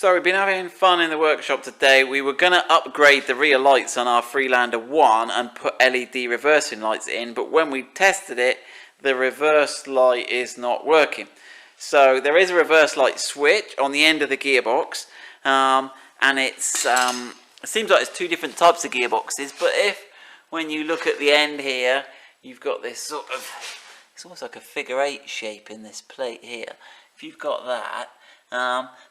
So we've been having fun in the workshop today. We were going to upgrade the rear lights on our Freelander 1 and put LED reversing lights in, but when we tested it, the reverse light is not working. So there is a reverse light switch on the end of the gearbox, and it seems like it's two different types of gearboxes, but when you look at the end here, you've got this sort of, it's almost like a figure 8 shape in this plate here. If you've got that,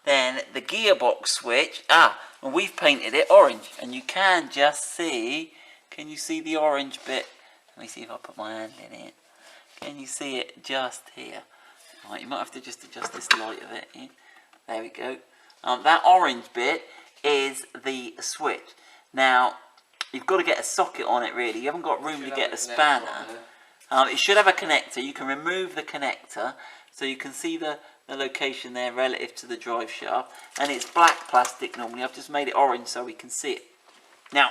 then the gearbox switch, and we've painted it orange, and you can just see, can you see the orange bit? Let me see if I put my hand in it. Can you see it just here? Right, you might have to just adjust this light a bit. Yeah. There we go. That orange bit is the switch. Now, you've got to get a socket on it really. You haven't got room to get a spanner. It should have a connector. You can remove the connector, so you can see the location there relative to the drive shaft, and it's black plastic normally. I've just made it orange so we can see it. Now,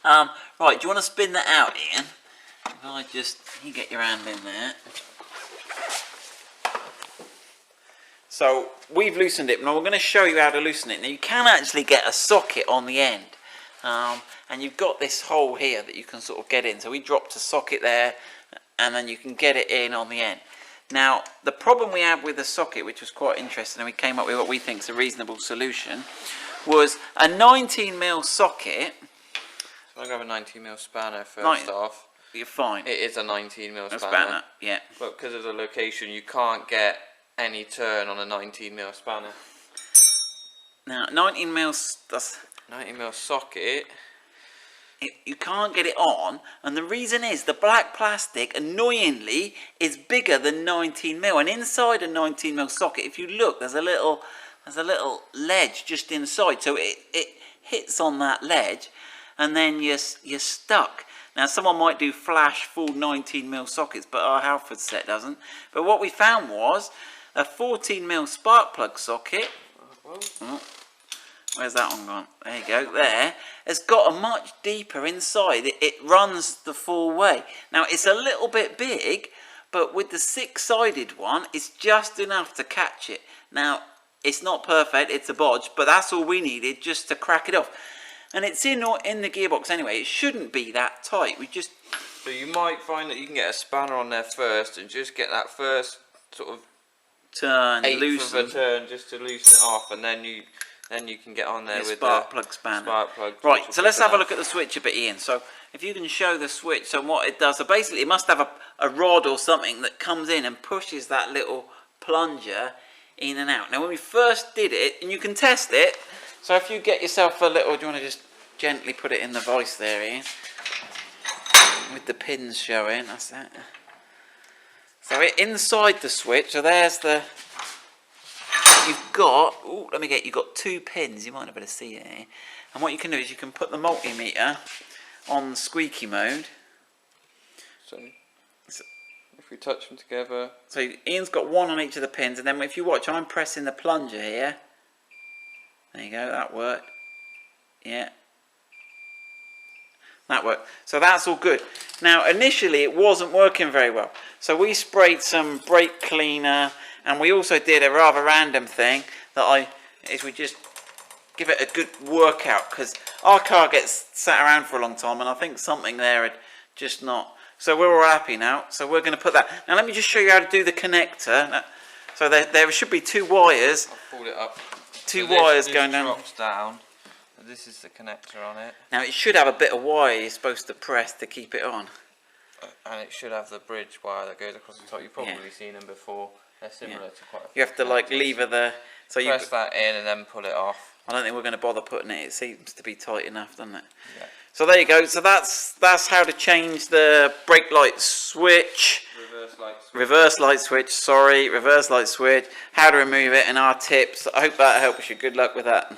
right, do you want to spin that out, Ian? If I just, you get your hand in there. So we've loosened it. Now we're going to show you how to loosen it. Now you can actually get a socket on the end, and you've got this hole here that you can sort of get in. So we dropped a socket there, and then you can get it in on the end. Now, the problem we had with the socket, which was quite interesting, and we came up with what we think is a reasonable solution, was a 19mm socket. So I'm going to have a 19mm spanner first off. You're fine. It is a 19mm spanner. Yeah. But because of the location, you can't get any turn on a 19mm spanner. Now, 19mm, that's 19mm socket. You can't get it on, and the reason is the black plastic, annoyingly, is bigger than 19mm, and inside a 19mm socket, if you look, there's a little ledge just inside, so it hits on that ledge, and then you're stuck. Now, someone might do flash full 19mm sockets, but our Halford set doesn't. But what we found was a 14mm spark plug socket. Where's that one gone? There you go, there. It's got a much deeper inside. It runs the full way. Now, it's a little bit big, but with the 6-sided one, it's just enough to catch it. Now, it's not perfect, it's a bodge, but that's all we needed just to crack it off. And it's in the gearbox anyway. It shouldn't be that tight. So you might find that you can get a spanner on there first and just get that first sort of turn, eighth of a turn just to loosen it off, and then you can get on there with spark plug spanner. Spark plug. Right, so let's have a look at the switch a bit, Ian. So if you can show the switch, so what it does, so basically it must have a rod or something that comes in and pushes that little plunger in and out. Now when we first did it, and you can test it, so if you get yourself a little, do you want to just gently put it in the vise there, Ian? With the pins showing, that's that. So inside the switch, so there's the, you've got, you've got 2 pins, you might not be able to see it here. And what you can do is you can put the multimeter on squeaky mode. So if we touch them together. So Ian's got 1 on each of the pins, and then if you watch, I'm pressing the plunger here. There you go, that worked. Yeah. That worked. So that's all good. Now initially it wasn't working very well. So we sprayed some brake cleaner, and we also did a rather random thing that we just give it a good workout, because our car gets sat around for a long time, and I think something there had just not. So we're all happy now. So we're going to put that. Now let me just show you how to do the connector. Now, so there should be 2 wires. I'll fold it up. 2 wires going down. Drops down. This is the connector on it. Now it should have a bit of wire you're supposed to press to keep it on. And it should have the bridge wire that goes across the top. You've probably seen them before. They're similar to quite a few. You have to like lever the. So you press that in and then pull it off. I don't think we're going to bother putting it. It seems to be tight enough, doesn't it? Yeah. So there you go. So that's how to change the brake light switch. Reverse light switch. Sorry, reverse light switch. How to remove it and our tips. I hope that helps you. Good luck with that.